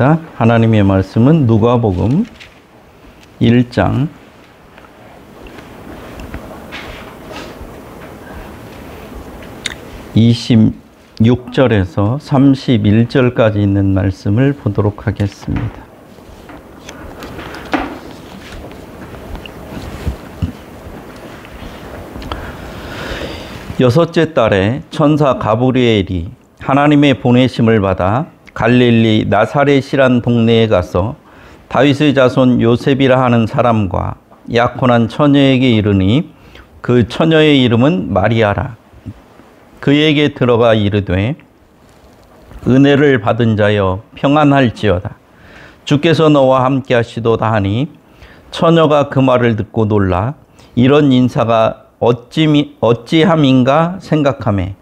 하겠습니다. 하나님의 말씀은 누가복음 1장 26절에서 31절까지 있는 말씀을 보도록 하겠습니다. 여섯째 달에 천사 가브리엘이 하나님의 보내심을 받아 갈릴리 나사렛이란 동네에 가서 다윗의 자손 요셉이라 하는 사람과 약혼한 처녀에게 이르니 그 처녀의 이름은 마리아라. 그에게 들어가 이르되 은혜를 받은 자여 평안할지어다. 주께서 너와 함께 하시도다 하니 처녀가 그 말을 듣고 놀라 이런 인사가 어찌함인가 생각하매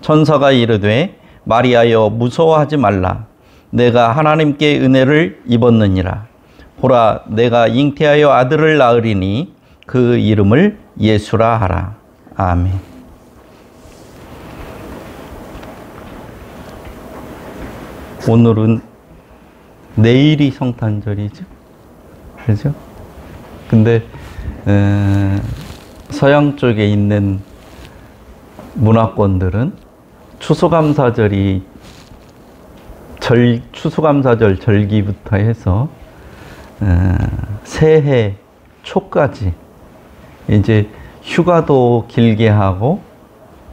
천사가 이르되 마리아여 무서워하지 말라. 내가 하나님께 은혜를 입었느니라. 보라 내가 잉태하여 아들을 낳으리니 그 이름을 예수라 하라. 아멘. 오늘은 내일이 성탄절이죠. 그렇죠? 근데 서양 쪽에 있는 문화권들은 추수감사절 절기부터 해서 새해 초까지 이제 휴가도 길게 하고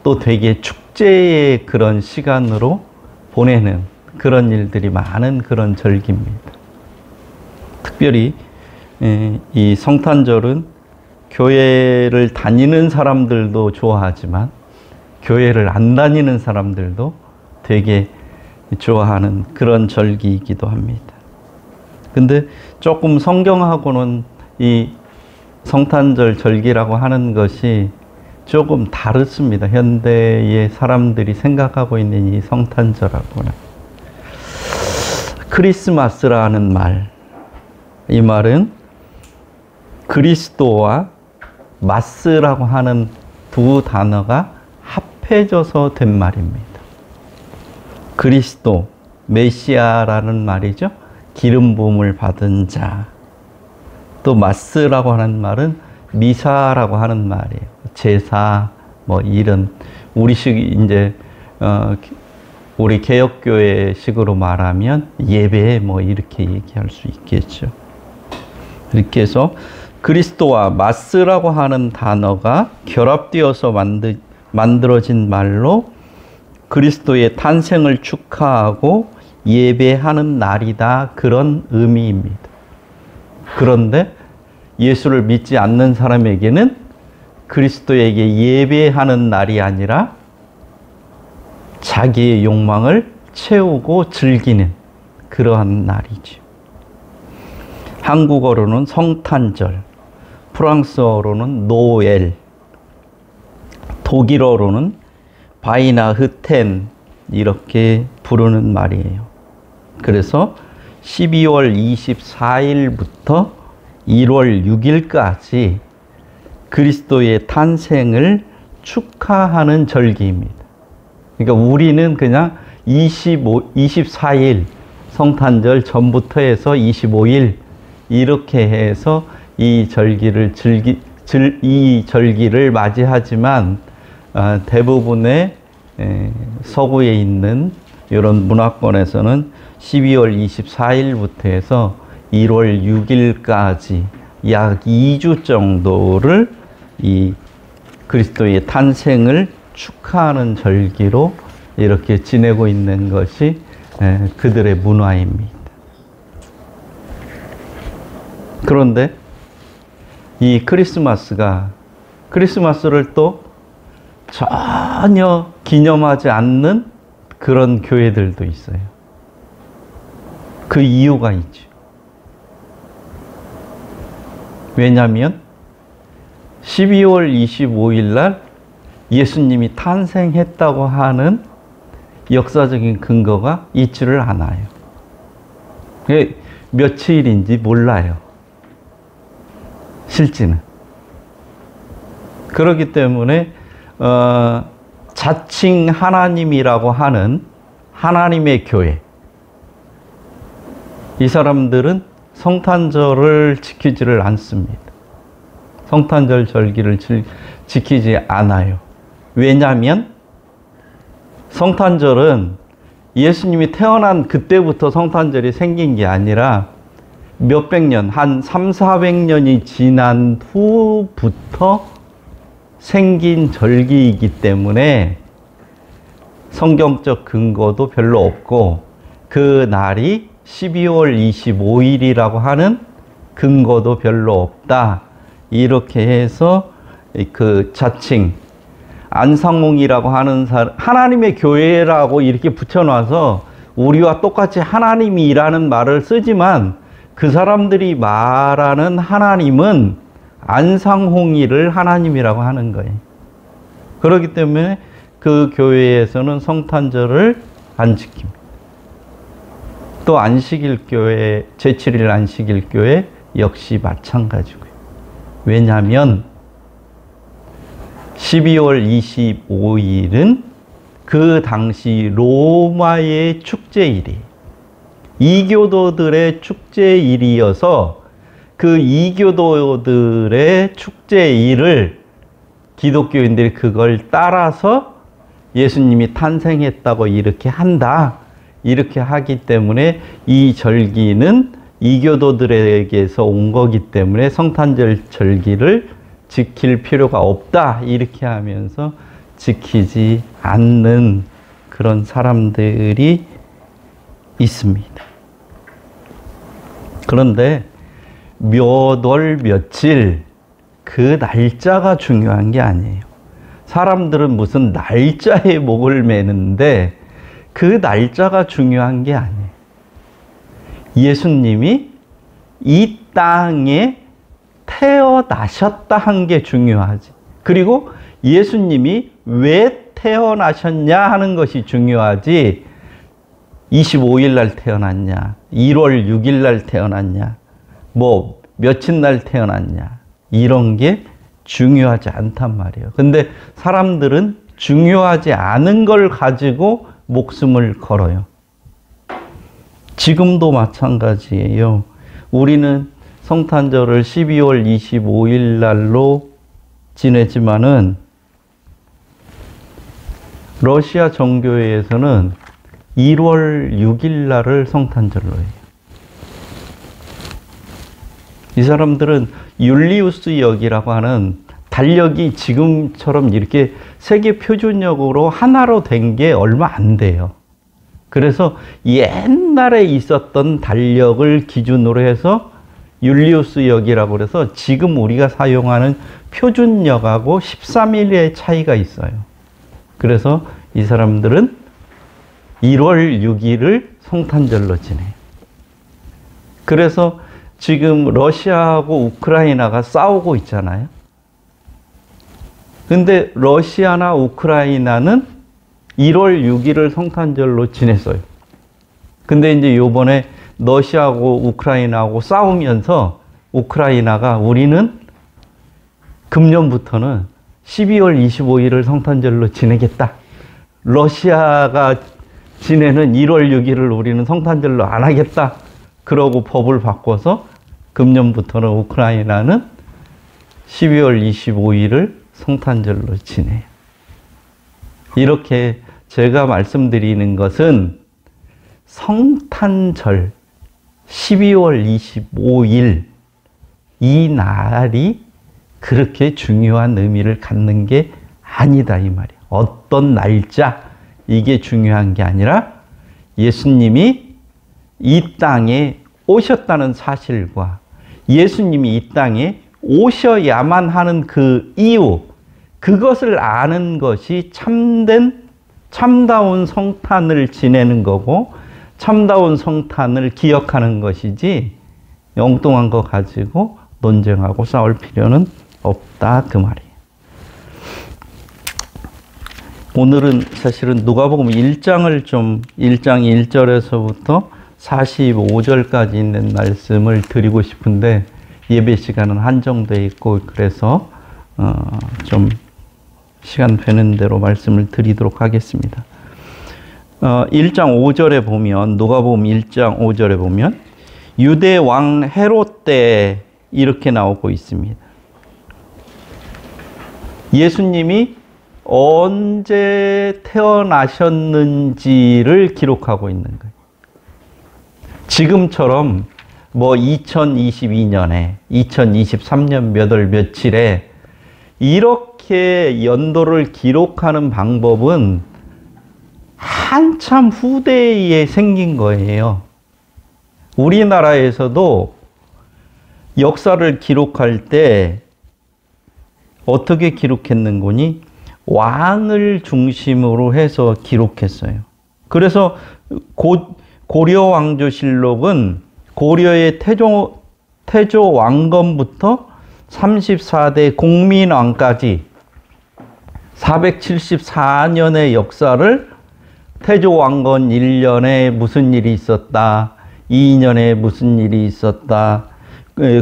또 되게 축제의 그런 시간으로 보내는 그런 일들이 많은 그런 절기입니다. 특별히 이 성탄절은 교회를 다니는 사람들도 좋아하지만 교회를 안 다니는 사람들도 되게 좋아하는 그런 절기이기도 합니다. 근데 조금 성경하고는 이 성탄절 절기라고 하는 것이 조금 다릅니다. 현대의 사람들이 생각하고 있는 이 성탄절하고는. 크리스마스라는 말, 이 말은 그리스도와 마스라고 하는 두 단어가 합해져서 된 말입니다. 그리스도, 메시아라는 말이죠. 기름 부음을 받은 자. 또 마스라고 하는 말은 미사라고 하는 말이에요. 제사, 이런 우리식 이제 우리 개혁교회식으로 말하면 예배 이렇게 얘기할 수 있겠죠. 이렇게 해서 그리스도와 마스라고 하는 단어가 결합되어서 만들어진 말로 그리스도의 탄생을 축하하고 예배하는 날이다, 그런 의미입니다. 그런데 예수를 믿지 않는 사람에게는 그리스도에게 예배하는 날이 아니라 자기의 욕망을 채우고 즐기는 그러한 날이죠. 한국어로는 성탄절, 프랑스어로는 노엘, 독일어로는 바이나흐텐 이렇게 부르는 말이에요. 그래서 12월 24일부터 1월 6일까지 그리스도의 탄생을 축하하는 절기입니다. 그러니까 우리는 그냥 24일 성탄절 전부터 해서 25일 이렇게 해서 이 절기를 맞이하지만 대부분의 서구에 있는 이런 문화권에서는 12월 24일부터 해서 1월 6일까지 약 2주 정도를 이 그리스도의 탄생을 축하하는 절기로 이렇게 지내고 있는 것이 그들의 문화입니다. 그런데 이 크리스마스를 또 전혀 기념하지 않는 그런 교회들도 있어요. 그 이유가 있죠. 왜냐하면 12월 25일 날 예수님이 탄생했다고 하는 역사적인 근거가 있지를 않아요. 며칠인지 몰라요. 실제는. 그렇기 때문에 자칭 하나님이라고 하는 하나님의 교회, 이 사람들은 성탄절을 지키지를 않습니다. 성탄절 절기를 지키지 않아요. 왜냐하면 성탄절은 예수님이 태어난 그때부터 성탄절이 생긴 게 아니라 몇백 년, 한 300~400년이 지난 후부터 생긴 절기이기 때문에 성경적 근거도 별로 없고 그 날이 12월 25일이라고 하는 근거도 별로 없다. 이렇게 해서 그 자칭 안상홍이라고 하는 사람, 하나님의 교회라고 이렇게 붙여놔서 우리와 똑같이 하나님이 일하는 말을 쓰지만 그 사람들이 말하는 하나님은 안상홍이를 하나님이라고 하는 거예요. 그렇기 때문에 그 교회에서는 성탄절을 안 지킵니다. 또 안식일교회, 제7일 안식일교회 역시 마찬가지고요. 왜냐하면 12월 25일은 그 당시 로마의 축제일이에요. 이교도들의 축제일이어서 그 이교도들의 축제일을 기독교인들이 그걸 따라서 예수님이 탄생했다고 이렇게 한다. 이렇게 하기 때문에 이 절기는 이교도들에게서 온 거기 때문에 성탄절 절기를 지킬 필요가 없다. 이렇게 하면서 지키지 않는 그런 사람들이 있습니다. 그런데 몇 월 며칠 그 날짜가 중요한 게 아니에요. 사람들은 무슨 날짜에 목을 매는데 그 날짜가 중요한 게 아니에요. 예수님이 이 땅에 태어나셨다 한 게 중요하지. 그리고 예수님이 왜 태어나셨냐 하는 것이 중요하지. 25일 날 태어났냐, 1월 6일 날 태어났냐, 뭐 며칠 날 태어났냐, 이런 게 중요하지 않단 말이에요. 근데 사람들은 중요하지 않은 걸 가지고 목숨을 걸어요. 지금도 마찬가지예요. 우리는 성탄절을 12월 25일 날로 지내지만은 러시아 정교회에서는 1월 6일 날을 성탄절로 해요. 이 사람들은 율리우스 역이라고 하는 달력이 지금처럼 이렇게 세계 표준역으로 하나로 된 게 얼마 안 돼요. 그래서 옛날에 있었던 달력을 기준으로 해서 율리우스 역이라고 그래서 지금 우리가 사용하는 표준역하고 13일의 차이가 있어요. 그래서 이 사람들은 1월 6일을 성탄절로 지내요. 그래서 지금 러시아하고 우크라이나가 싸우고 있잖아요. 근데 러시아나 우크라이나는 1월 6일을 성탄절로 지냈어요. 근데 이제 요번에 러시아하고 우크라이나하고 싸우면서 우크라이나가 우리는 금년부터는 12월 25일을 성탄절로 지내겠다. 러시아가 지내는 1월 6일을 우리는 성탄절로 안 하겠다. 그러고 법을 바꿔서 금년부터는 우크라이나는 12월 25일을 성탄절로 지내요. 이렇게 제가 말씀드리는 것은 성탄절 12월 25일 이 날이 그렇게 중요한 의미를 갖는 게 아니다 이 말이에요. 어떤 날짜 이게 중요한 게 아니라 예수님이 이 땅에 오셨다는 사실과 예수님이 이 땅에 오셔야만 하는 그 이유, 그것을 아는 것이 참다운 성탄을 지내는 거고 참다운 성탄을 기억하는 것이지 엉뚱한 거 가지고 논쟁하고 싸울 필요는 없다 그 말이에요. 오늘은 사실은 누가복음 1장 1절에서부터 45절까지 있는 말씀을 드리고 싶은데 예배 시간은 한정되어 있고 그래서 좀 시간 되는 대로 말씀을 드리도록 하겠습니다. 1장 5절에 보면 누가복음 1장 5절에 보면 유대 왕 헤롯 때 이렇게 나오고 있습니다. 예수님이 언제 태어나셨는지를 기록하고 있는 거예요. 지금처럼 뭐 2022년에 2023년 몇 월 며칠에 이렇게 연도를 기록하는 방법은 한참 후대에 생긴 거예요. 우리나라에서도 역사를 기록할 때 어떻게 기록했는 거니? 왕을 중심으로 해서 기록했어요. 그래서 고려왕조실록은 고려의 태조 왕건부터 34대 공민왕까지 474년의 역사를 태조 왕건 1년에 무슨 일이 있었다, 2년에 무슨 일이 있었다,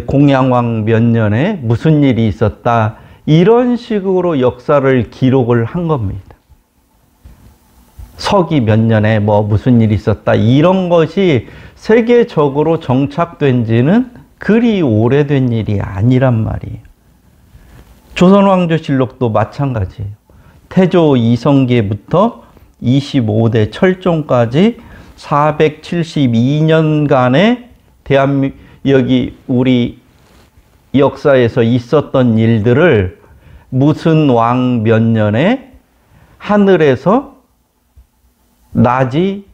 공양왕 몇 년에 무슨 일이 있었다, 이런 식으로 역사를 기록을 한 겁니다. 서기 몇 년에 뭐 무슨 일이 있었다, 이런 것이 세계적으로 정착된 지는 그리 오래된 일이 아니란 말이에요. 조선왕조실록도 마찬가지예요. 태조 이성계부터 25대 철종까지 472년간의 여기 우리 역사에서 있었던 일들을 무슨 왕 몇 년에 하늘에서 낮이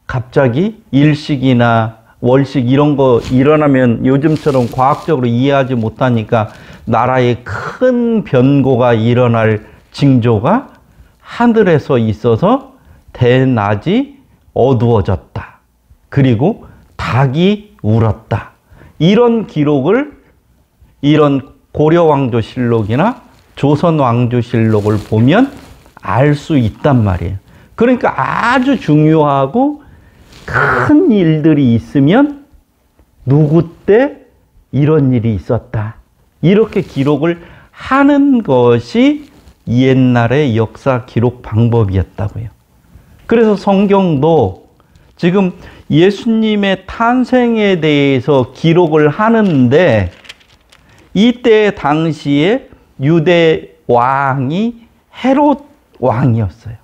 갑자기 일식이나 월식 이런 거 일어나면 요즘처럼 과학적으로 이해하지 못하니까 나라에 큰 변고가 일어날 징조가 하늘에서 있어서 대낮이 어두워졌다. 그리고 닭이 울었다. 이런 기록을 이런 고려왕조실록이나 조선왕조실록을 보면 알 수 있단 말이에요. 그러니까 아주 중요하고 큰 일들이 있으면 누구 때 이런 일이 있었다. 이렇게 기록을 하는 것이 옛날의 역사 기록 방법이었다고요. 그래서 성경도 지금 예수님의 탄생에 대해서 기록을 하는데 이때 당시에 유대 왕이 헤롯 왕이었어요.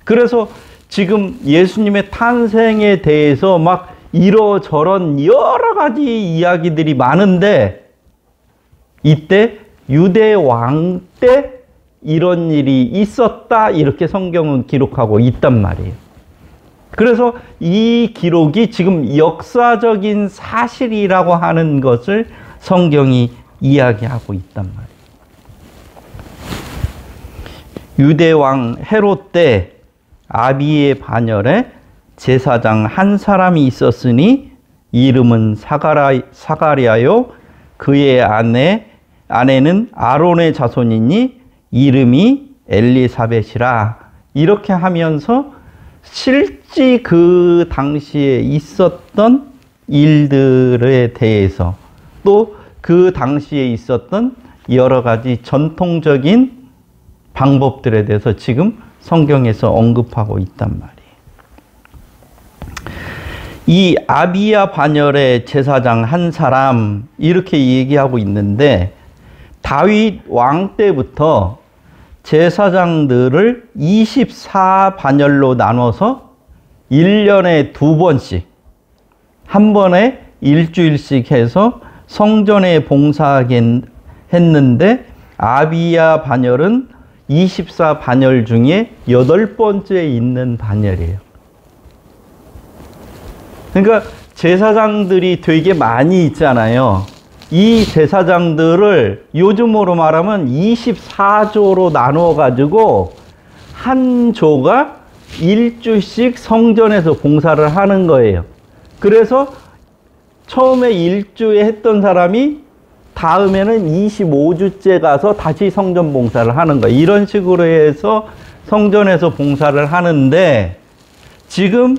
그래서 지금 예수님의 탄생에 대해서 막 이러저런 여러 가지 이야기들이 많은데 이때 유대 왕 때 이런 일이 있었다, 이렇게 성경은 기록하고 있단 말이에요. 그래서 이 기록이 지금 역사적인 사실이라고 하는 것을 성경이 이야기하고 있단 말이에요. 유대 왕 헤롯 때 아비의 반열에 제사장 한 사람이 있었으니 이름은 사가랴요. 그의 아내는 아론의 자손이니 이름이 엘리사벳이라. 이렇게 하면서 실제 그 당시에 있었던 일들에 대해서 또 그 당시에 있었던 여러 가지 전통적인 방법들에 대해서 지금 성경에서 언급하고 있단 말이에요. 이 아비야 반열의 제사장 한 사람, 이렇게 얘기하고 있는데 다윗 왕 때부터 제사장들을 24반열로 나눠서 1년에 2번씩 한 번에 일주일씩 해서 성전에 봉사했는데 아비야 반열은 24반열 중에 8번째 있는 반열이에요. 그러니까 제사장들이 되게 많이 있잖아요. 이 제사장들을 요즘으로 말하면 24조로 나누어 가지고 한 조가 1주씩 성전에서 봉사를 하는 거예요. 그래서 처음에 1주에 했던 사람이 다음에는 25주째 가서 다시 성전 봉사를 하는 거예요. 이런 식으로 해서 성전에서 봉사를 하는데 지금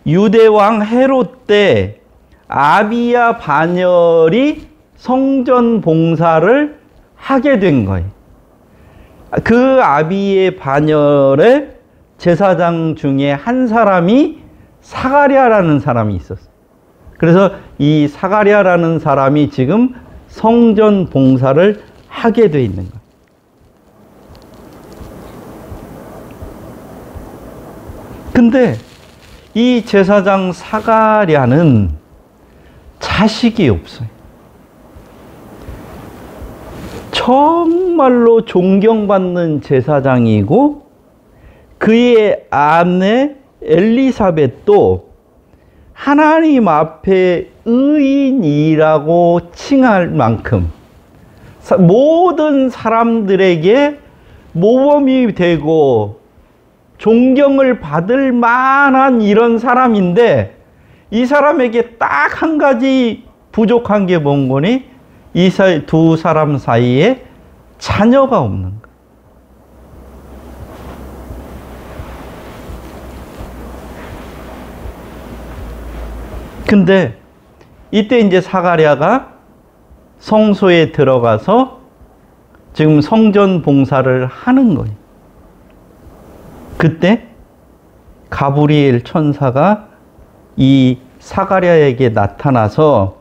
유대왕 헤롯 때 아비야 반열이 성전 봉사를 하게 된 거예요. 그 아비의 반열에 제사장 중에 한 사람이 사가랴라는 사람이 있었어요. 그래서 이 사가랴라는 사람이 지금 성전 봉사를 하게 돼 있는 거예요. 근데 이 제사장 사가랴는 자식이 없어요. 정말로 존경받는 제사장이고 그의 아내 엘리사벳도 하나님 앞에 의인이라고 칭할 만큼 모든 사람들에게 모범이 되고 존경을 받을 만한 이런 사람인데 이 사람에게 딱 한 가지 부족한 게 뭔 거니? 이 두 사람 사이에 자녀가 없는 거예요. 근데 이때 이제 사가랴가 성소에 들어가서 지금 성전 봉사를 하는 거예요. 그때 가브리엘 천사가 이 사가랴에게 나타나서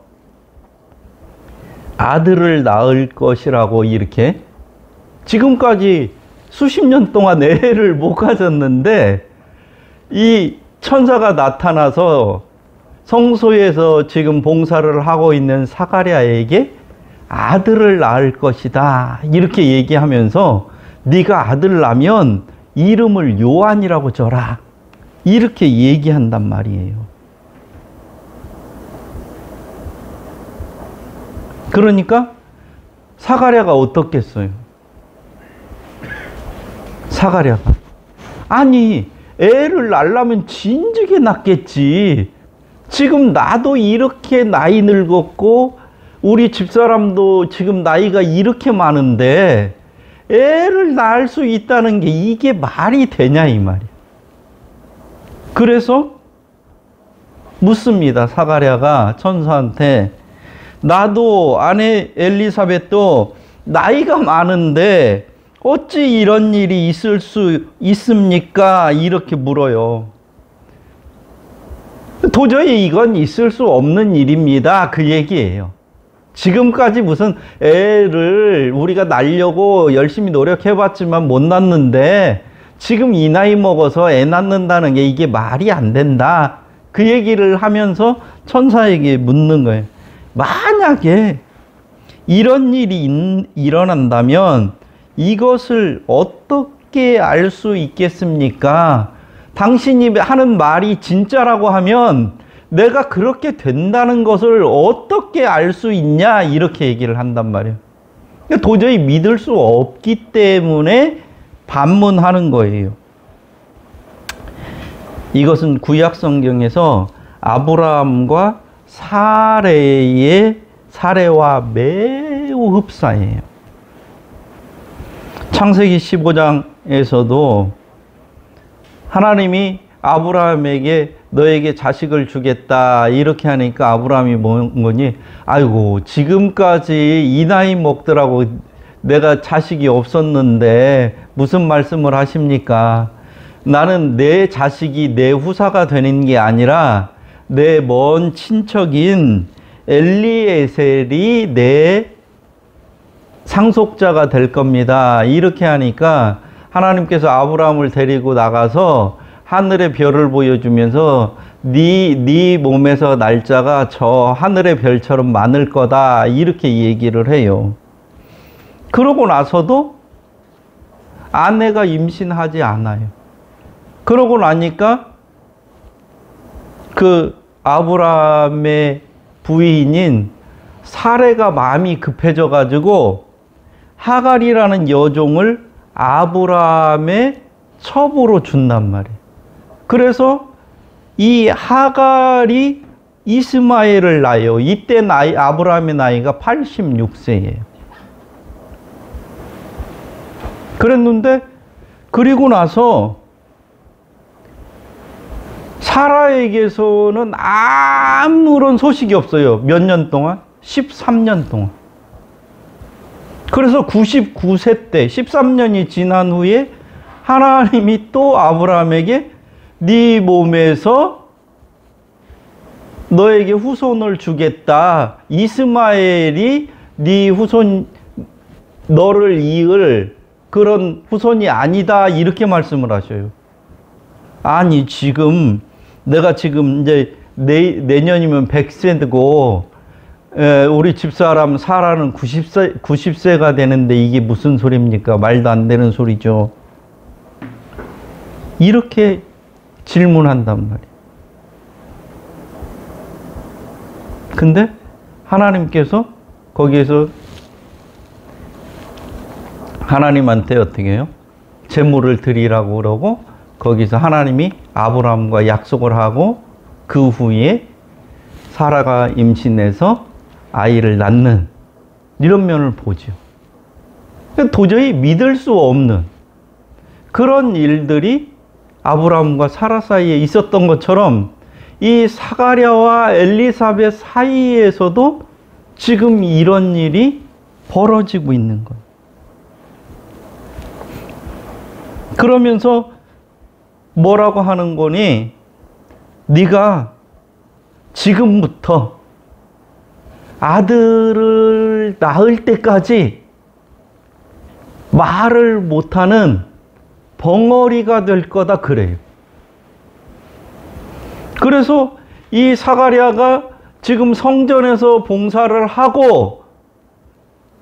아들을 낳을 것이라고 이렇게 지금까지 수십 년 동안 애를 못 가졌는데 이 천사가 나타나서 성소에서 지금 봉사를 하고 있는 사가랴에게 아들을 낳을 것이다 이렇게 얘기하면서 네가 아들 낳으면 이름을 요한이라고 줘라 이렇게 얘기한단 말이에요. 그러니까 사가랴가 어떻겠어요? 사가랴가 아니 애를 낳으려면 진즉에 낳겠지. 지금 나도 이렇게 나이 늙었고 우리 집사람도 지금 나이가 이렇게 많은데 애를 낳을 수 있다는 게 이게 말이 되냐 이 말이야. 그래서 묻습니다. 사가랴가 천사한테 나도 아내 엘리사벳도 나이가 많은데 어찌 이런 일이 있을 수 있습니까? 이렇게 물어요. 도저히 이건 있을 수 없는 일입니다. 그 얘기예요. 지금까지 무슨 애를 우리가 낳으려고 열심히 노력해봤지만 못 낳는데 지금 이 나이 먹어서 애 낳는다는 게 이게 말이 안 된다. 그 얘기를 하면서 천사에게 묻는 거예요. 만약에 이런 일이 일어난다면 이것을 어떻게 알 수 있겠습니까? 당신이 하는 말이 진짜라고 하면 내가 그렇게 된다는 것을 어떻게 알 수 있냐 이렇게 얘기를 한단 말이에요. 도저히 믿을 수 없기 때문에 반문하는 거예요. 이것은 구약 성경에서 아브라함과 사레와 매우 흡사해요. 창세기 15장에서도 하나님이 아브라함에게 너에게 자식을 주겠다 이렇게 하니까 아브라함이 뭔 거니? 아이고 지금까지 이 나이 먹더라고 내가 자식이 없었는데 무슨 말씀을 하십니까? 나는 내 자식이 내 후사가 되는 게 아니라 내 먼 친척인 엘리에셀이 내 상속자가 될 겁니다. 이렇게 하니까 하나님께서 아브라함을 데리고 나가서 하늘의 별을 보여주면서 네 몸에서 날짜가 저 하늘의 별처럼 많을 거다 이렇게 얘기를 해요. 그러고 나서도 아내가 임신하지 않아요. 그러고 나니까 그 아브라함의 부인인 사레가 마음이 급해져 가지고 하갈이라는 여종을 아브라함의 첩으로 준단 말이에요. 그래서 이 하갈이 이스마엘을 낳아요. 이때 아브라함의 나이가 86세예요. 그랬는데 그리고 나서 사라에게서는 아무런 소식이 없어요. 몇 년 동안? 13년 동안. 그래서 99세 때 13년이 지난 후에 하나님이 또 아브라함에게 네 몸에서 너에게 후손을 주겠다. 이스마엘이 네 후손, 너를 이을 그런 후손이 아니다. 이렇게 말씀을 하셔요. 아니, 지금 내가 지금 이제 내년이면 100세고 우리 집사람 사라는 90세가 되는데 이게 무슨 소리입니까? 말도 안 되는 소리죠. 이렇게 질문한단 말이에요. 근데 하나님께서 거기에서 하나님한테 어떻게 해요? 제물을 드리라고 그러고 거기서 하나님이 아브라함과 약속을 하고 그 후에 사라가 임신해서 아이를 낳는 이런 면을 보죠. 도저히 믿을 수 없는 그런 일들이 아브라함과 사라 사이에 있었던 것처럼 이 사가랴와 엘리사벳 사이에서도 지금 이런 일이 벌어지고 있는 거예요. 그러면서 뭐라고 하는 거니? 네가 지금부터 아들을 낳을 때까지 말을 못하는 벙어리가 될 거다 그래요. 그래서 이 사가랴가 지금 성전에서 봉사를 하고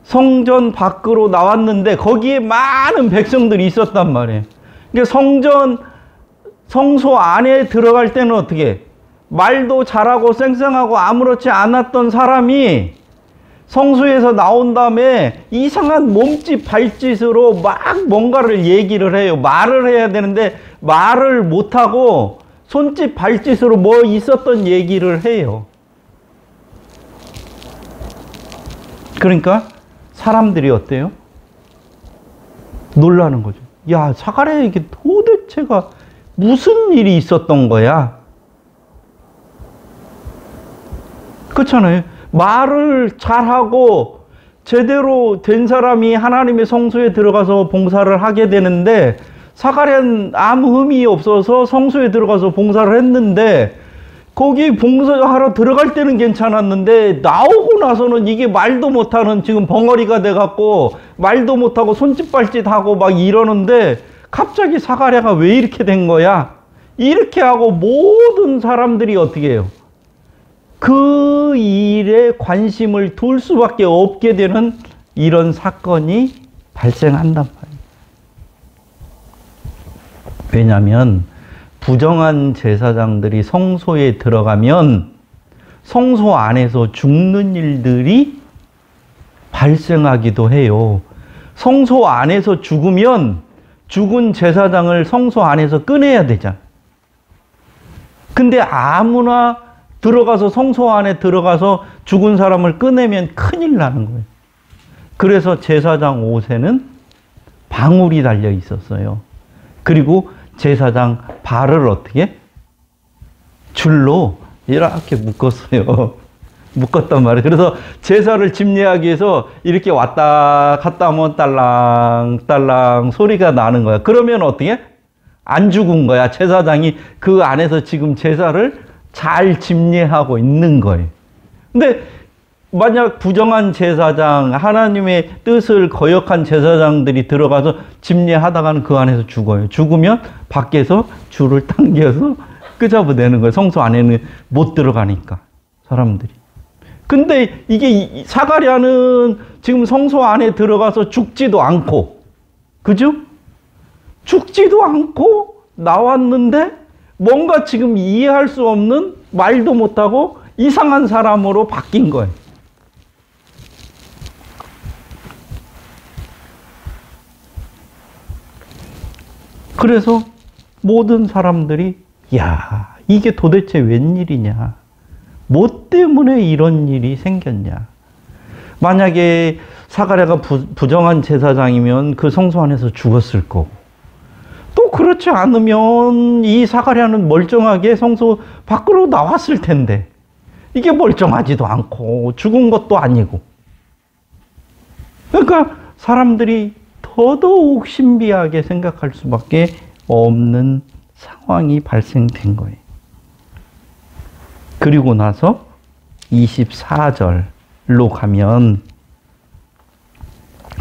성전 밖으로 나왔는데 거기에 많은 백성들이 있었단 말이에요. 그러니까 성소 안에 들어갈 때는 어떻게 말도 잘하고 쌩쌩하고 아무렇지 않았던 사람이 성소에서 나온 다음에 이상한 몸짓 발짓으로 막 뭔가를 얘기를 해요. 말을 해야 되는데 말을 못하고 손짓 발짓으로 뭐 있었던 얘기를 해요. 그러니까 사람들이 어때요? 놀라는 거죠. 야, 사가랴에게 도대체가 무슨 일이 있었던 거야? 그렇잖아요. 말을 잘하고 제대로 된 사람이 하나님의 성소에 들어가서 봉사를 하게 되는데 사가랴는 아무 흠이 없어서 성소에 들어가서 봉사를 했는데 거기 봉사하러 들어갈 때는 괜찮았는데 나오고 나서는 이게 말도 못하는 지금 벙어리가 돼갖고 말도 못하고 손짓발짓하고 막 이러는데 갑자기 사가랴가 왜 이렇게 된 거야? 이렇게 하고 모든 사람들이 어떻게 해요? 그 일에 관심을 둘 수밖에 없게 되는 이런 사건이 발생한단 말이에요. 왜냐하면 부정한 제사장들이 성소에 들어가면 성소 안에서 죽는 일들이 발생하기도 해요. 성소 안에서 죽으면 죽은 제사장을 성소 안에서 꺼내야 되잖아. 근데 아무나 들어가서 성소 안에 들어가서 죽은 사람을 꺼내면 큰일 나는 거예요. 그래서 제사장 옷에는 방울이 달려 있었어요. 그리고 제사장 발을 어떻게? 줄로 이렇게 묶었어요. 묶었단 말이에요. 그래서 제사를 집례하기 위해서 이렇게 왔다 갔다 하면 딸랑딸랑 소리가 나는 거야. 그러면 어떻게? 안 죽은 거야. 제사장이 그 안에서 지금 제사를 잘 집례하고 있는 거예요. 근데 만약 부정한 제사장, 하나님의 뜻을 거역한 제사장들이 들어가서 집례하다가는 그 안에서 죽어요. 죽으면 밖에서 줄을 당겨서 끄잡아내는 거예요. 성소 안에는 못 들어가니까 사람들이. 근데 이게 사가랴는 지금 성소 안에 들어가서 죽지도 않고, 그죠? 죽지도 않고 나왔는데 뭔가 지금 이해할 수 없는 말도 못하고 이상한 사람으로 바뀐 거예요. 그래서 모든 사람들이 야, 이게 도대체 웬일이냐? 뭐 때문에 이런 일이 생겼냐? 만약에 사가랴가 부정한 제사장이면 그 성소 안에서 죽었을 거고, 또 그렇지 않으면 이 사가랴는 멀쩡하게 성소 밖으로 나왔을 텐데 이게 멀쩡하지도 않고 죽은 것도 아니고, 그러니까 사람들이 더더욱 신비하게 생각할 수밖에 없는 상황이 발생된 거예요. 그리고 나서 24절로 가면,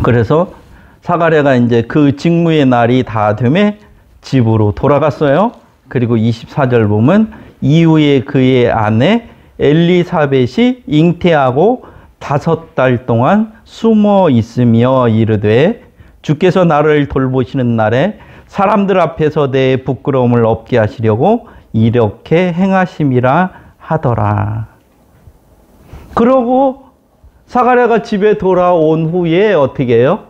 그래서 사가랴가 이제 그 직무의 날이 다 되매 집으로 돌아갔어요. 그리고 24절 보면 이후에 그의 아내 엘리사벳이 잉태하고 5달 동안 숨어 있으며 이르되 주께서 나를 돌보시는 날에 사람들 앞에서 내 부끄러움을 없게 하시려고 이렇게 행하심이라 하더라. 그러고 사가랴가 집에 돌아온 후에 어떻게 해요?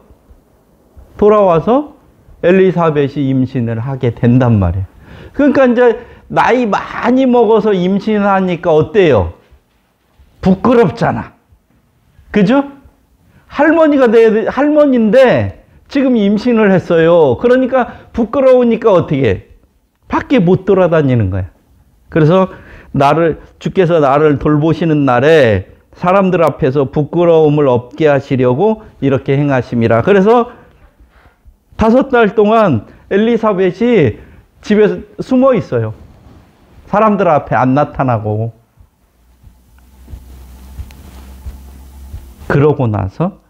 돌아와서 엘리사벳이 임신을 하게 된단 말이에요. 그러니까 이제 나이 많이 먹어서 임신하니까 어때요? 부끄럽잖아. 그죠? 할머니인데 지금 임신을 했어요. 그러니까 부끄러우니까 어떻게 해? 밖에 못 돌아다니는 거야. 그래서 주께서 나를 돌보시는 날에 사람들 앞에서 부끄러움을 없게 하시려고 이렇게 행하심이라. 그래서 5달 동안 엘리사벳이 집에서 숨어 있어요. 사람들 앞에 안 나타나고. 그러고 나서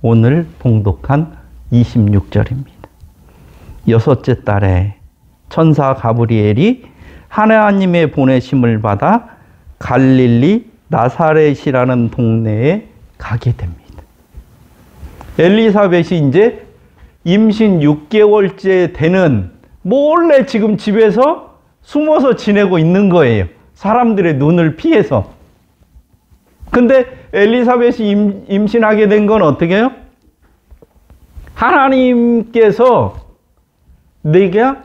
오늘 봉독한 26절입니다. 6째 달에 천사 가브리엘이 하나님의 보내심을 받아 갈릴리 나사렛이라는 동네에 가게 됩니다. 엘리사벳이 이제 임신 6개월째 되는 몰래 지금 집에서 숨어서 지내고 있는 거예요. 사람들의 눈을 피해서. 근데 엘리사벳이 임신하게 된 건 어떻게 해요? 하나님께서 네가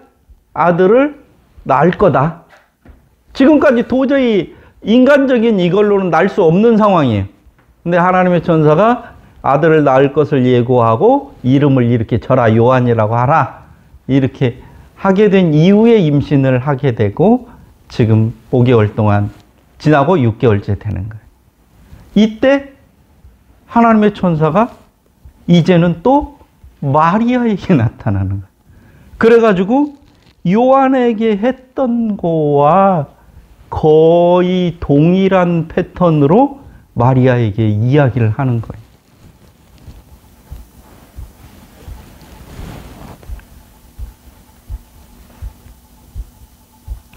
아들을 낳을 거다. 지금까지 도저히 인간적인 이걸로는 낳을 수 없는 상황이에요. 근데 하나님의 천사가 아들을 낳을 것을 예고하고 이름을 이렇게 저라 요한이라고 하라. 이렇게 하게 된 이후에 임신을 하게 되고 지금 5개월 동안 지나고 6개월째 되는 거예요. 이때 하나님의 천사가 이제는 또 마리아에게 나타나는 거예요. 그래가지고 요한에게 했던 거와 거의 동일한 패턴으로 마리아에게 이야기를 하는 거예요.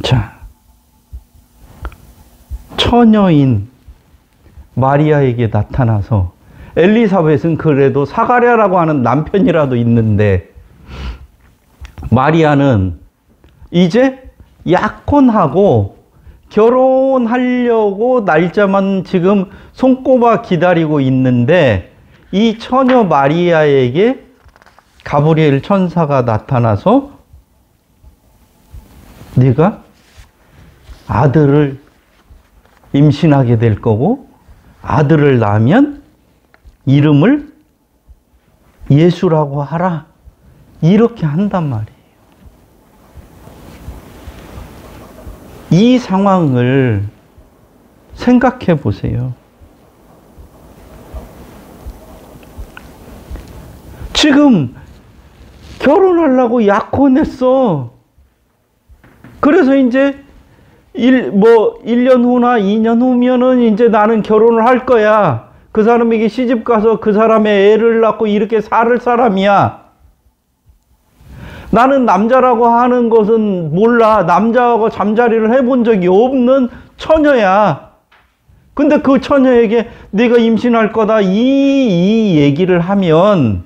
자, 처녀인 마리아에게 나타나서 엘리사벳은 그래도 사가랴라고 하는 남편이라도 있는데 마리아는 이제 약혼하고 결혼하려고 날짜만 지금 손꼽아 기다리고 있는데 이 처녀 마리아에게 가브리엘 천사가 나타나서 네가 아들을 임신하게 될 거고 아들을 낳으면 이름을 예수라고 하라. 이렇게 한단 말이에요. 이 상황을 생각해 보세요. 지금 결혼하려고 약혼했어. 그래서 이제 1년 후나 2년 후면은 이제 나는 결혼을 할 거야. 그 사람에게 시집 가서 그 사람의 애를 낳고 이렇게 살 사람이야. 나는 남자라고 하는 것은 몰라. 남자하고 잠자리를 해본 적이 없는 처녀야. 근데 그 처녀에게 네가 임신할 거다 이 얘기를 하면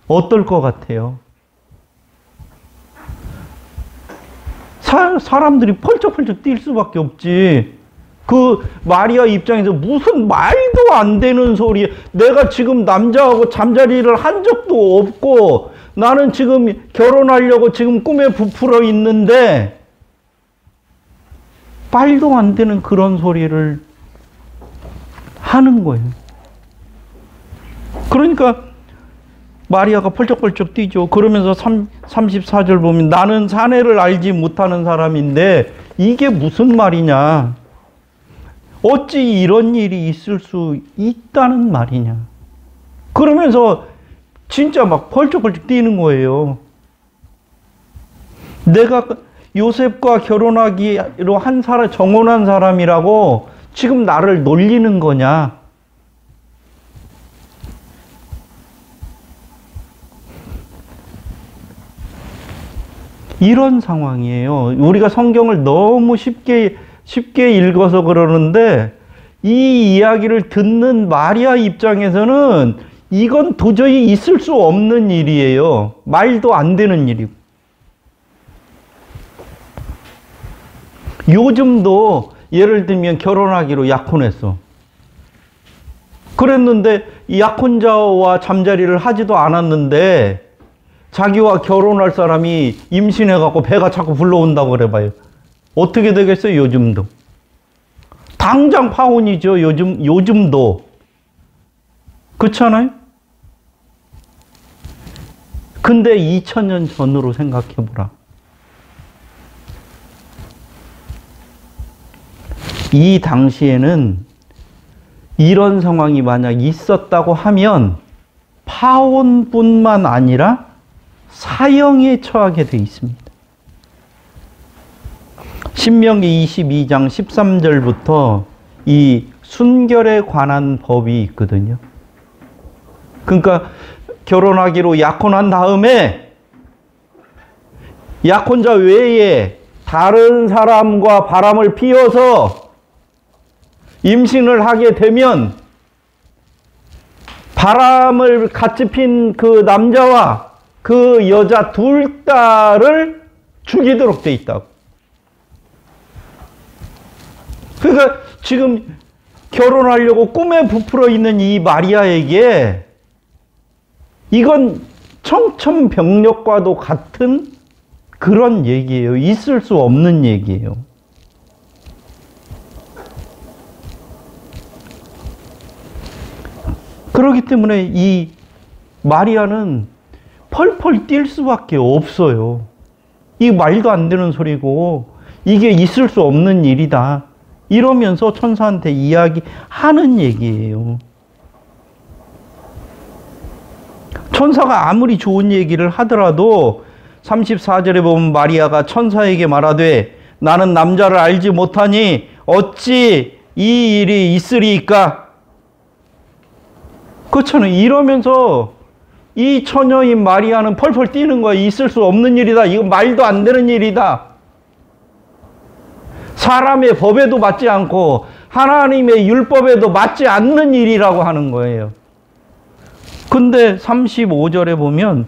어떨 것 같아요? 사람들이 펄쩍펄쩍 뛸 수밖에 없지. 그 마리아 입장에서 무슨 말도 안 되는 소리. 내가 지금 남자하고 잠자리를 한 적도 없고 나는 지금 결혼하려고 지금 꿈에 부풀어 있는데 말도 안 되는 그런 소리를 하는 거예요. 그러니까 마리아가 펄쩍펄쩍 뛰죠. 그러면서 34절 보면 나는 사내를 알지 못하는 사람인데 이게 무슨 말이냐. 어찌 이런 일이 있을 수 있다는 말이냐. 그러면서 진짜 막 펄쩍펄쩍 뛰는 거예요. 내가 요셉과 결혼하기로 한 사람, 정혼한 사람이라고 지금 나를 놀리는 거냐? 이런 상황이에요. 우리가 성경을 너무 쉽게 읽어서 그러는데 이 이야기를 듣는 마리아 입장에서는 이건 도저히 있을 수 없는 일이에요. 말도 안 되는 일이고. 요즘도 예를 들면 결혼하기로 약혼했어. 그랬는데 약혼자와 잠자리를 하지도 않았는데 자기와 결혼할 사람이 임신해갖고 배가 자꾸 불러온다고 그래봐요. 어떻게 되겠어요, 요즘도? 당장 파혼이죠, 요즘도. 그렇잖아요? 근데 2000년 전으로 생각해보라. 이 당시에는 이런 상황이 만약 있었다고 하면 파혼뿐만 아니라 사형에 처하게 되어 있습니다. 신명기 22장 13절부터 이 순결에 관한 법이 있거든요. 그러니까 결혼하기로 약혼한 다음에 약혼자 외에 다른 사람과 바람을 피워서 임신을 하게 되면 바람을 같이 핀 그 남자와 그 여자 둘 딸을 죽이도록 돼 있다고. 그러니까 지금 결혼하려고 꿈에 부풀어 있는 이 마리아에게 이건 청천벽력과도 같은 그런 얘기예요. 있을 수 없는 얘기예요. 그렇기 때문에 이 마리아는 펄펄 뛸 수밖에 없어요. 이게 말도 안 되는 소리고 이게 있을 수 없는 일이다. 이러면서 천사한테 이야기하는 얘기예요. 천사가 아무리 좋은 얘기를 하더라도 34절에 보면 마리아가 천사에게 말하되 나는 남자를 알지 못하니 어찌 이 일이 있으리이까? 그렇잖아요. 이러면서 이 처녀인 마리아는 펄펄 뛰는 거야. 있을 수 없는 일이다. 이건 말도 안 되는 일이다. 사람의 법에도 맞지 않고 하나님의 율법에도 맞지 않는 일이라고 하는 거예요. 근데 35절에 보면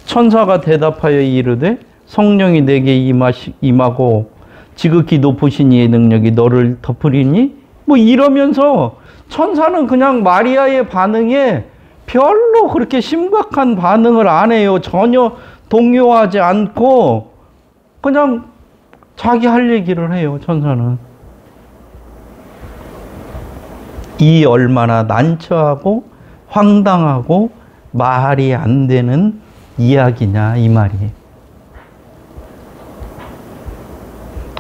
천사가 대답하여 이르되 성령이 내게 임하고 지극히 높으신 이의 능력이 너를 덮으리니 뭐 이러면서 천사는 그냥 마리아의 반응에 별로 그렇게 심각한 반응을 안 해요. 전혀 동요하지 않고 그냥 자기 할 얘기를 해요. 천사는. 이 얼마나 난처하고 황당하고 말이 안 되는 이야기냐 이 말이에요.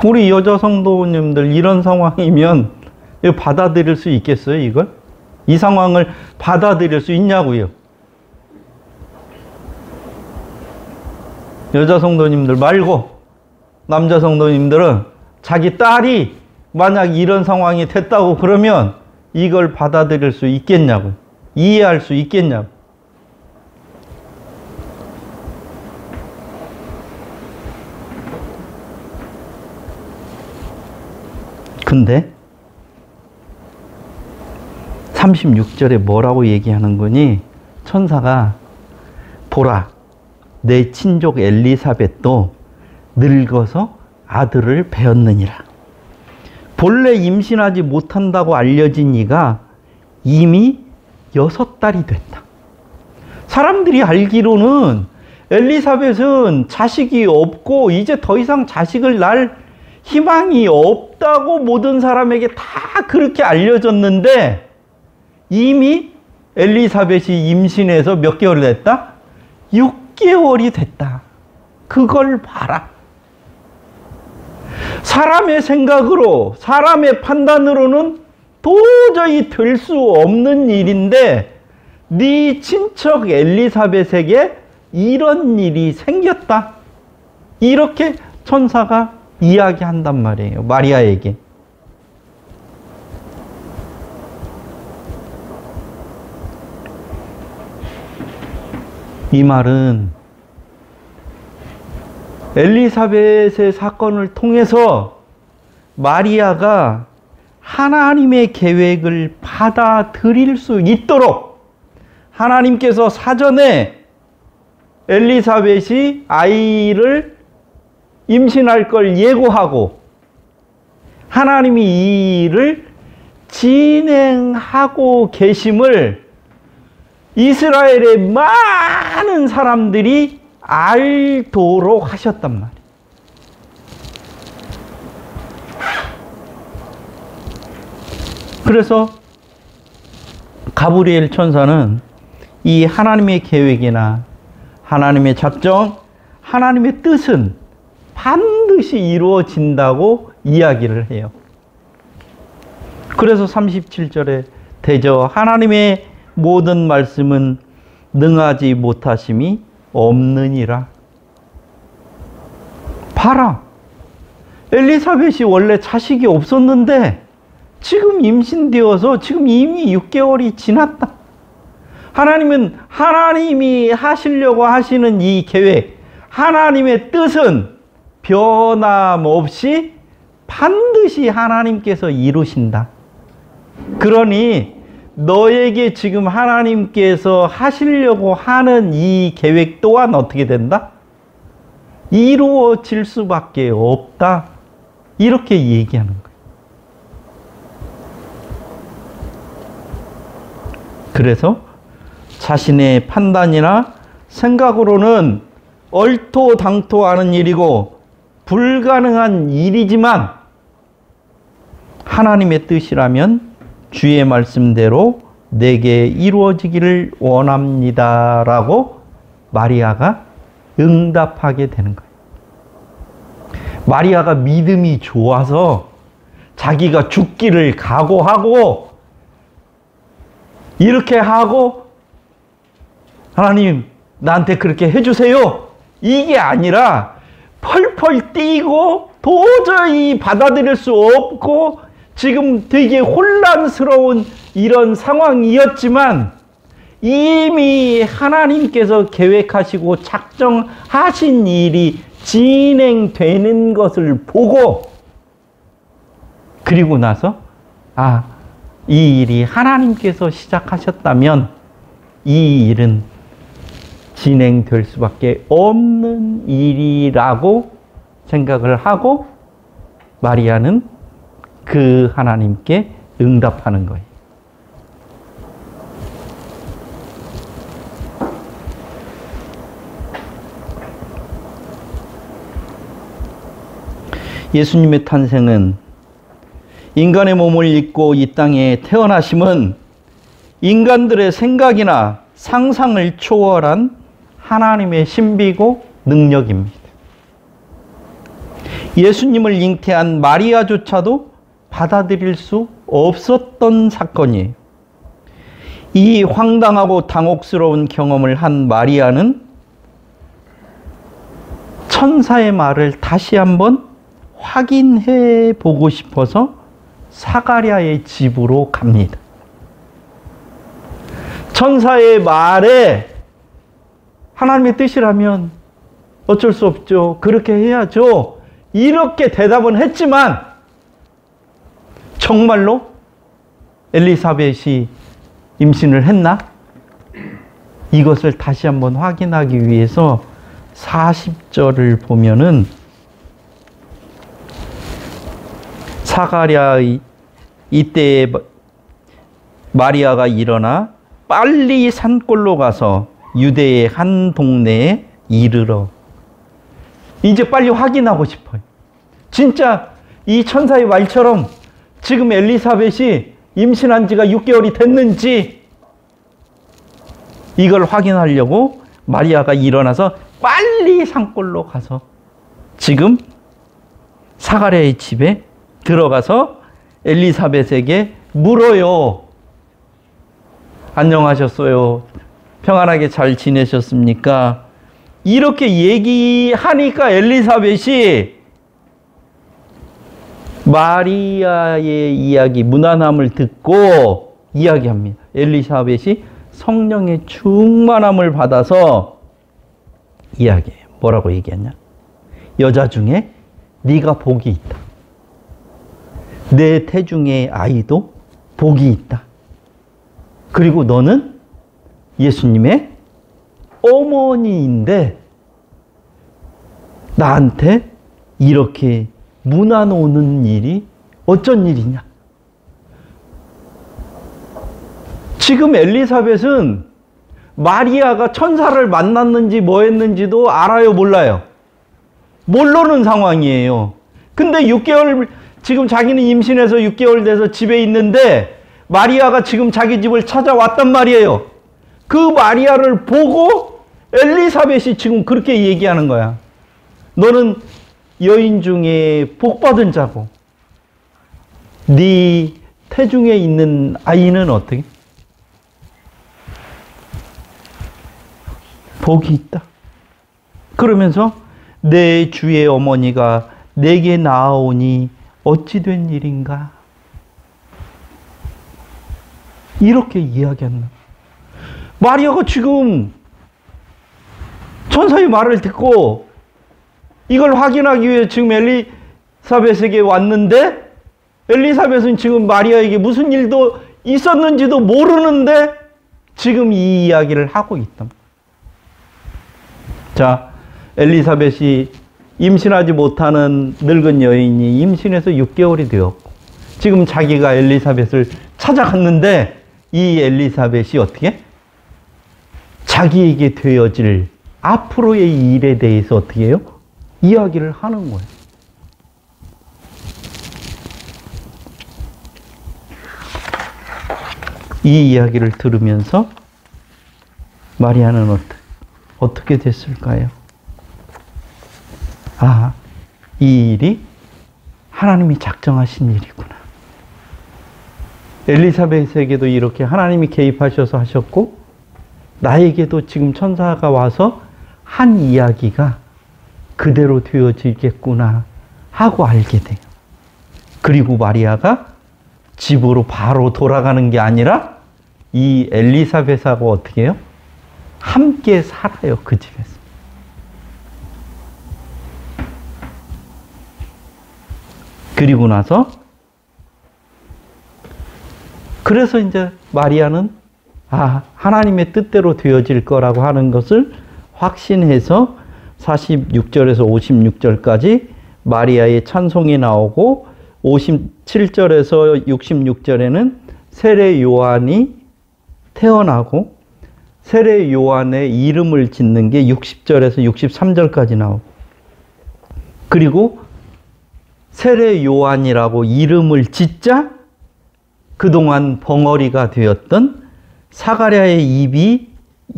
우리 여자 성도님들 이런 상황이면 받아들일 수 있겠어요, 이걸? 이 상황을 받아들일 수 있냐고요? 여자 성도님들 말고 남자 성도님들은 자기 딸이 만약 이런 상황이 됐다고 그러면 이걸 받아들일 수 있겠냐고요? 이해할 수 있겠냐고. 근데 36절에 뭐라고 얘기하는 거니? 천사가 보라, 내 친족 엘리사벳도 늙어서 아들을 배었느니라. 본래 임신하지 못한다고 알려진 이가 이미 6달이 됐다. 사람들이 알기로는 엘리사벳은 자식이 없고 이제 더 이상 자식을 낳을 희망이 없다고 모든 사람에게 다 그렇게 알려졌는데 이미 엘리사벳이 임신해서 몇 개월이 됐다? 6개월이 됐다. 그걸 봐라. 사람의 생각으로, 사람의 판단으로는 도저히 될 수 없는 일인데 네 친척 엘리사벳에게 이런 일이 생겼다. 이렇게 천사가 이야기한단 말이에요. 마리아에게. 이 말은 엘리사벳의 사건을 통해서 마리아가 하나님의 계획을 받아들일 수 있도록 하나님께서 사전에 엘리사벳이 아이를 임신할 걸 예고하고 하나님이 이 일을 진행하고 계심을 이스라엘의 많은 사람들이 알도록 하셨단 말이에요. 그래서 가브리엘 천사는 이 하나님의 계획이나 하나님의 작정, 하나님의 뜻은 반드시 이루어진다고 이야기를 해요. 그래서 37절에 대저 하나님의 모든 말씀은 능하지 못하심이 없느니라. 봐라. 엘리사벳이 원래 자식이 없었는데 지금 임신되어서 지금 이미 6개월이 지났다. 하나님은 하나님이 하시려고 하시는 이 계획, 하나님의 뜻은 변함없이 반드시 하나님께서 이루신다. 그러니 너에게 지금 하나님께서 하시려고 하는 이 계획 또한 어떻게 된다? 이루어질 수밖에 없다. 이렇게 얘기하는 거예요. 그래서 자신의 판단이나 생각으로는 얼토당토하는 일이고 불가능한 일이지만 하나님의 뜻이라면 주의 말씀대로 내게 이루어지기를 원합니다. 라고 마리아가 응답하게 되는 거예요. 마리아가 믿음이 좋아서 자기가 죽기를 각오하고 이렇게 하고 하나님 나한테 그렇게 해주세요. 이게 아니라 펄펄 뛰고 도저히 받아들일 수 없고 지금 되게 혼란스러운 이런 상황이었지만 이미 하나님께서 계획하시고 작정하신 일이 진행되는 것을 보고 그리고 나서 이 일이 하나님께서 시작하셨다면 이 일은 진행될 수밖에 없는 일이라고 생각을 하고 마리아는 그 하나님께 응답하는 거예요. 예수님의 탄생은 인간의 몸을 입고 이 땅에 태어나심은 인간들의 생각이나 상상을 초월한 하나님의 신비고 능력입니다. 예수님을 잉태한 마리아조차도 받아들일 수 없었던 사건이에요. 이 황당하고 당혹스러운 경험을 한 마리아는 천사의 말을 다시 한번 확인해 보고 싶어서 사가랴의 집으로 갑니다. 천사의 말에 하나님의 뜻이라면 어쩔 수 없죠. 그렇게 해야죠. 이렇게 대답은 했지만 정말로 엘리사벳이 임신을 했나? 이것을 다시 한번 확인하기 위해서 40절을 보면은 사가랴의 이때에 마리아가 일어나 빨리 산골로 가서 유대의 한 동네에 이르러 이제 빨리 확인하고 싶어요. 진짜 이 천사의 말처럼 지금 엘리사벳이 임신한 지가 6개월이 됐는지 이걸 확인하려고 마리아가 일어나서 빨리 산골로 가서 지금 사가랴의 집에 들어가서 엘리사벳에게 물어요. 안녕하셨어요? 평안하게 잘 지내셨습니까? 이렇게 얘기하니까 엘리사벳이 마리아의 이야기, 무난함을 듣고 이야기합니다. 엘리사벳이 성령의 충만함을 받아서 이야기해요. 뭐라고 얘기했냐? 여자 중에 네가 복이 있다. 내 태중의 아이도 복이 있다. 그리고 너는 예수님의 어머니인데 나한테 이렇게 문안 오는 일이 어쩐 일이냐? 지금 엘리사벳은 마리아가 천사를 만났는지 뭐 했는지도 알아요, 몰라요? 모르는 상황이에요. 근데 6개월, 지금 자기는 임신해서 6개월 돼서 집에 있는데 마리아가 지금 자기 집을 찾아왔단 말이에요. 그 마리아를 보고 엘리사벳이 지금 그렇게 얘기하는 거야. 너는 여인 중에 복받은 자고 네 태중에 있는 아이는 어떻게? 복이 있다. 그러면서 내 주의 어머니가 내게 나아오니 어찌 된 일인가? 이렇게 이야기한다. 마리아가 지금 천사의 말을 듣고 이걸 확인하기 위해 지금 엘리사벳에게 왔는데 엘리사벳은 지금 마리아에게 무슨 일도 있었는지도 모르는데 지금 이 이야기를 하고 있다. 자, 엘리사벳이 임신하지 못하는 늙은 여인이 임신해서 6개월이 되었고 지금 자기가 엘리사벳을 찾아갔는데 이 엘리사벳이 어떻게? 자기에게 되어질 앞으로의 일에 대해서 어떻게 해요? 이야기를 하는 거예요. 이 이야기를 들으면서 마리아는 어떻게 됐을까요? 아, 이 일이 하나님이 작정하신 일이구나. 엘리사벳에게도 이렇게 하나님이 개입하셔서 하셨고 나에게도 지금 천사가 와서 한 이야기가 그대로 되어지겠구나 하고 알게 돼요. 그리고 마리아가 집으로 바로 돌아가는 게 아니라 이 엘리사벳하고 어떻게 해요? 함께 살아요, 그 집에서. 그리고 나서 그래서 이제 마리아는 하나님의 뜻대로 되어질 거라고 하는 것을 확신해서 46절에서 56절까지 마리아의 찬송이 나오고 57절에서 66절에는 세례 요한이 태어나고 세례 요한의 이름을 짓는 게 60절에서 63절까지 나오고 그리고 세례 요한이라고 이름을 짓자 그동안 벙어리가 되었던 사가랴의 입이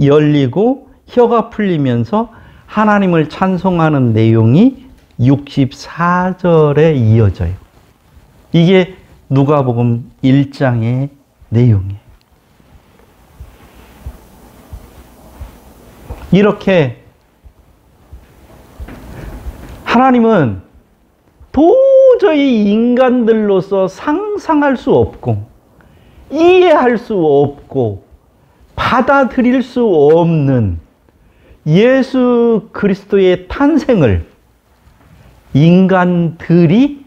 열리고 혀가 풀리면서 하나님을 찬송하는 내용이 64절에 이어져요. 이게 누가복음 1장의 내용이에요. 이렇게 하나님은 도저히 인간들로서 상상할 수 없고 이해할 수 없고 받아들일 수 없는 예수 그리스도의 탄생을 인간들이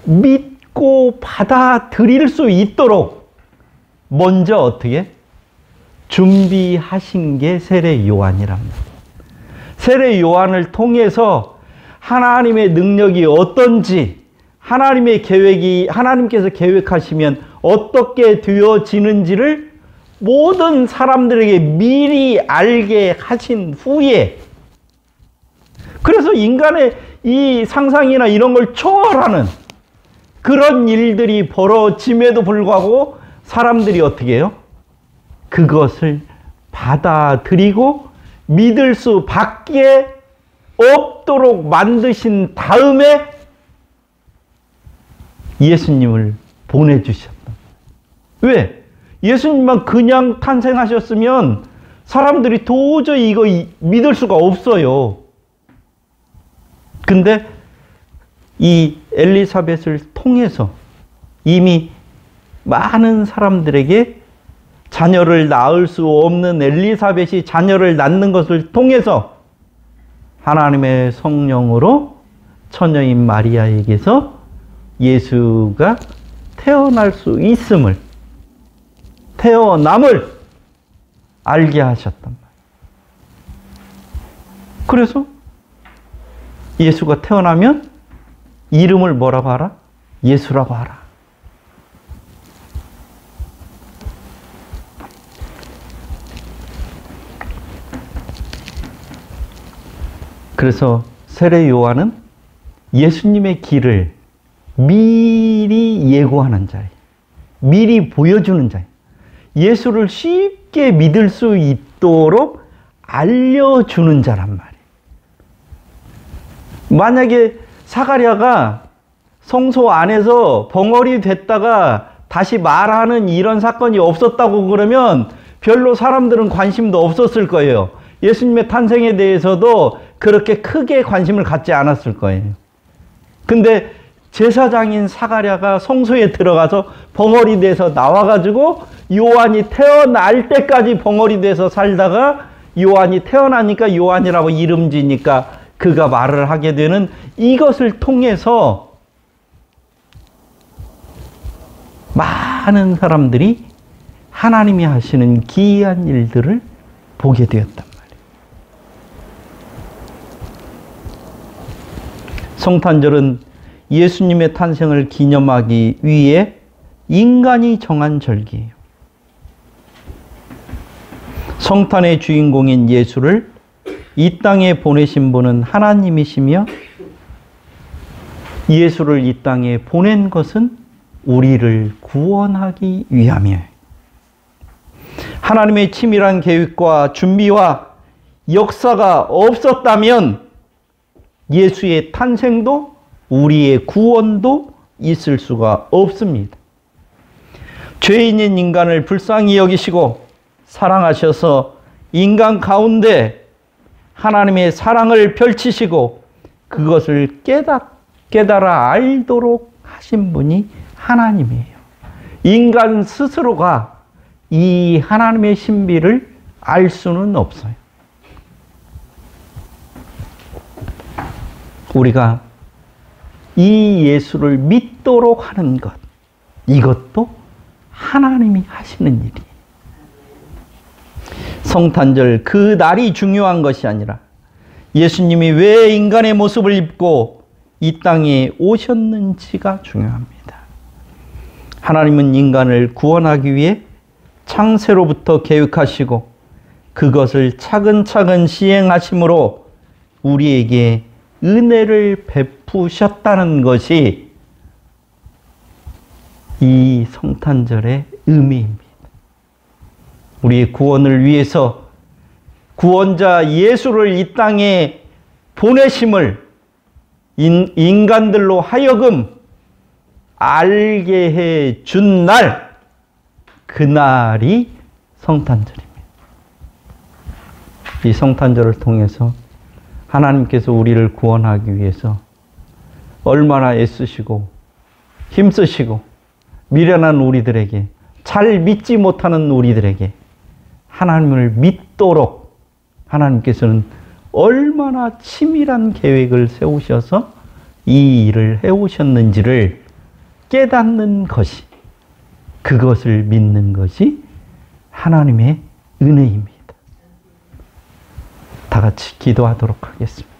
믿고 받아들일 수 있도록 먼저 어떻게 준비하신 게 세례 요한이랍니다. 세례 요한을 통해서 하나님의 능력이 어떤지, 하나님의 계획이, 하나님께서 계획하시면 어떻게 되어지는지를 모든 사람들에게 미리 알게 하신 후에, 그래서 인간의 이 상상이나 이런 걸 초월하는 그런 일들이 벌어짐에도 불구하고 사람들이 어떻게 해요? 그것을 받아들이고 믿을 수밖에 없도록 만드신 다음에 예수님을 보내주셨다. 왜? 예수님만 그냥 탄생하셨으면 사람들이 도저히 이거 믿을 수가 없어요. 근데 이 엘리사벳을 통해서 이미 많은 사람들에게 자녀를 낳을 수 없는 엘리사벳이 자녀를 낳는 것을 통해서 하나님의 성령으로 처녀인 마리아에게서 예수가 태어날 수 있음을, 태어남을 알게 하셨단 말이에요. 그래서 예수가 태어나면 이름을 뭐라고 하라? 예수라고 하라. 그래서 세례 요한은 예수님의 길을 미리 예고하는 자예요. 미리 보여주는 자예요. 예수를 쉽게 믿을 수 있도록 알려주는 자란 말이에요. 만약에 사가랴가 성소 안에서 벙어리 됐다가 다시 말하는 이런 사건이 없었다고 그러면 별로 사람들은 관심도 없었을 거예요. 예수님의 탄생에 대해서도 그렇게 크게 관심을 갖지 않았을 거예요. 근데 제사장인 사가랴가 성소에 들어가서 벙어리 돼서 나와가지고 요한이 태어날 때까지 벙어리 돼서 살다가 요한이 태어나니까 요한이라고 이름 지니까 그가 말을 하게 되는 이것을 통해서 많은 사람들이 하나님이 하시는 기이한 일들을 보게 되었단 말이에요. 성탄절은 예수님의 탄생을 기념하기 위해 인간이 정한 절기예요. 성탄의 주인공인 예수를 이 땅에 보내신 분은 하나님이시며 예수를 이 땅에 보낸 것은 우리를 구원하기 위함이에요. 하나님의 치밀한 계획과 준비와 역사가 없었다면 예수의 탄생도 우리의 구원도 있을 수가 없습니다. 죄인인 인간을 불쌍히 여기시고 사랑하셔서 인간 가운데 하나님의 사랑을 펼치시고 그것을 깨달아 알도록 하신 분이 하나님이에요. 인간 스스로가 이 하나님의 신비를 알 수는 없어요. 우리가 이 예수를 믿도록 하는 것, 이것도 하나님이 하시는 일이에요. 성탄절 그 날이 중요한 것이 아니라 예수님이 왜 인간의 모습을 입고 이 땅에 오셨는지가 중요합니다. 하나님은 인간을 구원하기 위해 창세로부터 계획하시고 그것을 차근차근 시행하심으로 우리에게 은혜를 베푸셨다는 것이 이 성탄절의 의미입니다. 우리의 구원을 위해서 구원자 예수를 이 땅에 보내심을 인간들로 하여금 알게 해 준 날, 그날이 성탄절입니다. 이 성탄절을 통해서 하나님께서 우리를 구원하기 위해서 얼마나 애쓰시고 힘쓰시고 미련한 우리들에게, 잘 믿지 못하는 우리들에게 하나님을 믿도록 하나님께서는 얼마나 치밀한 계획을 세우셔서 이 일을 해오셨는지를 깨닫는 것이, 그것을 믿는 것이 하나님의 은혜입니다. 다 같이 기도하도록 하겠습니다.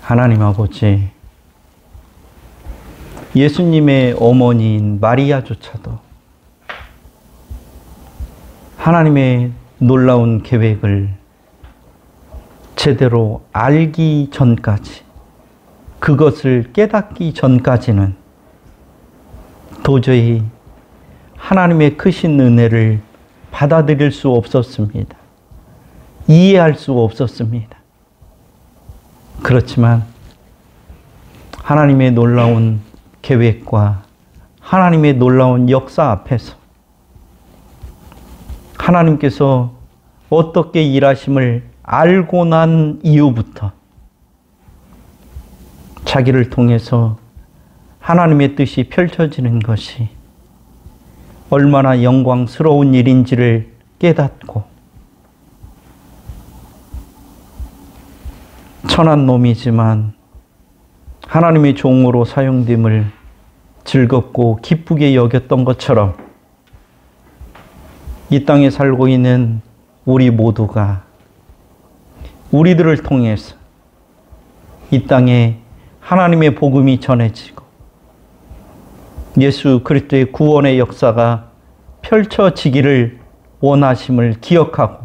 하나님 아버지, 예수님의 어머니인 마리아조차도 하나님의 놀라운 계획을 제대로 알기 전까지, 그것을 깨닫기 전까지는 도저히 하나님의 크신 은혜를 받아들일 수 없었습니다. 이해할 수 없었습니다. 그렇지만 하나님의 놀라운 계획과 하나님의 놀라운 역사 앞에서 하나님께서 어떻게 일하심을 알고 난 이후부터 자기를 통해서 하나님의 뜻이 펼쳐지는 것이 얼마나 영광스러운 일인지를 깨닫고 천한 놈이지만 하나님의 종으로 사용됨을 즐겁고 기쁘게 여겼던 것처럼 이 땅에 살고 있는 우리 모두가 우리들을 통해서 이 땅에 하나님의 복음이 전해지고 예수 그리스도의 구원의 역사가 펼쳐지기를 원하심을 기억하고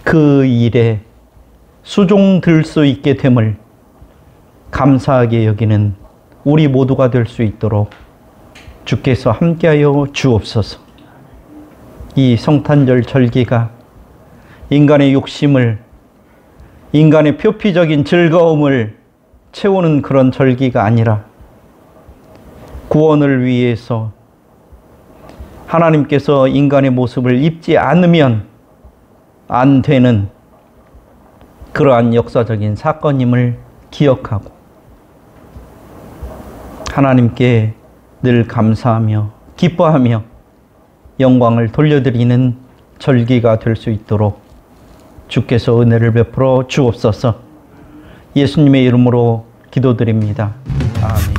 그 일에 수종들 수 있게 됨을 감사하게 여기는 우리 모두가 될 수 있도록 주께서 함께하여 주옵소서. 이 성탄절 절기가 인간의 욕심을, 인간의 표피적인 즐거움을 채우는 그런 절기가 아니라 구원을 위해서 하나님께서 인간의 모습을 입지 않으면 안 되는 그러한 역사적인 사건임을 기억하고 하나님께 늘 감사하며 기뻐하며 영광을 돌려드리는 절기가 될 수 있도록 주께서 은혜를 베풀어 주옵소서. 예수님의 이름으로 기도드립니다. 아멘.